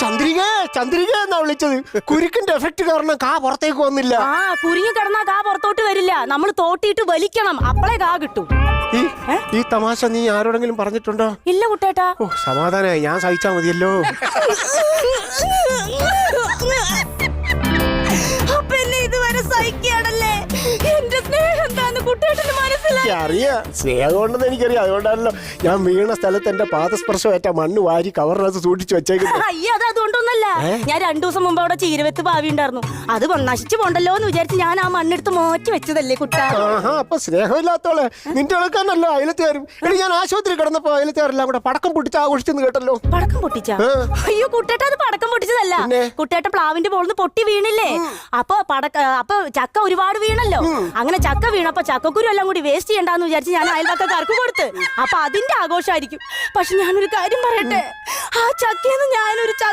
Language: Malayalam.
ചന്ദ്രിക ചന്ദ്രിക എന്നാ വിളിച്ചത്. കുരുക്കിന്റെ എഫക്ട് കാരണം കാ പുറത്തേക്ക് വന്നില്ല. ആ കുരുങ്ങി കിടന്നാ കാ പുറത്തോട്ട് വരില്ല. നമ്മൾ തോട്ടിയിട്ട് വലിക്കണം, അപ്പളേ കാ കിട്ടും. ഈ തമാശ നീ ആരോടെങ്കിലും പറഞ്ഞിട്ടുണ്ടോ? ഇല്ല കുട്ടേട്ടാ. ഓ സമാധാനായി, ഞാൻ സഹിച്ചാ മതിയല്ലോ. ഇതുവരെ സഹിക്കാണല്ലേ. എന്റെ സ്നേഹം എന്താന്ന് കുട്ടേട്ടന് മനസ്സിലായി. അറിയാം, സ്നേഹം കൊണ്ടെന്ന് എനിക്കറിയാം. അതുകൊണ്ടാണല്ലോ ഞാൻ വീണ സ്ഥലത്ത് എന്റെ പാദസ്പർശമേറ്റ മണ്ണ് വാരി കവറിനകത്ത് സൂക്ഷിച്ചു വെച്ചേക്കുന്നത്. അയ്യോ അത് അതുകൊണ്ടൊന്നല്ല. ഞാൻ 2 ദിവസം മുമ്പ് അവിടെ ചീരവെത്ത് ഭാവി ഉണ്ടായിരുന്നു. അത് നശിച്ചു പോണ്ടല്ലോ എന്ന് വിചാരിച്ച് ഞാൻ ആ മണ്ണെടുത്ത് മാറ്റി വെച്ചതല്ലേ കുട്ട. അപ്പൊ സ്നേഹമില്ലാത്തോളെ നിന്റെ ആൾക്കാരല്ലോ അയലത്തുകാരും. എടി ഞാൻ ആശുപത്രി കിടന്നപ്പോ അയലത്തുകാരെല്ലാം കൂടെ പടക്കം പൊട്ടിച്ച് ആഘോഷിച്ചെന്ന് കേട്ടല്ലോ. പടക്കം പൊട്ടിച്ചാ? അയ്യോ കുട്ടേട്ട അത് പടക്കം പൊട്ടിച്ചതല്ല. കുട്ടേട്ട പ്ലാവിന്റെ പോളിന്ന് പൊട്ടി വീണില്ലേ. അപ്പൊ ചക്ക ഒരുപാട് വീണല്ലോ. അങ്ങനെ ചക്ക വീണപ്പോ ചക്കക്കുരു എല്ലാം കൂടി വേസ്റ്റ് ചെയ്യണ്ടെന്ന് വിചാരിച്ച് ഞാൻ അയൽവക്കക്കാർക്ക് കൊടുത്ത്. അപ്പൊ അതിന്റെ ആഘോഷമായിരിക്കും. പക്ഷെ ഞാനൊരു കാര്യം പറയട്ടെ, ആ ചക്കയെന്ന് ഞാനൊരു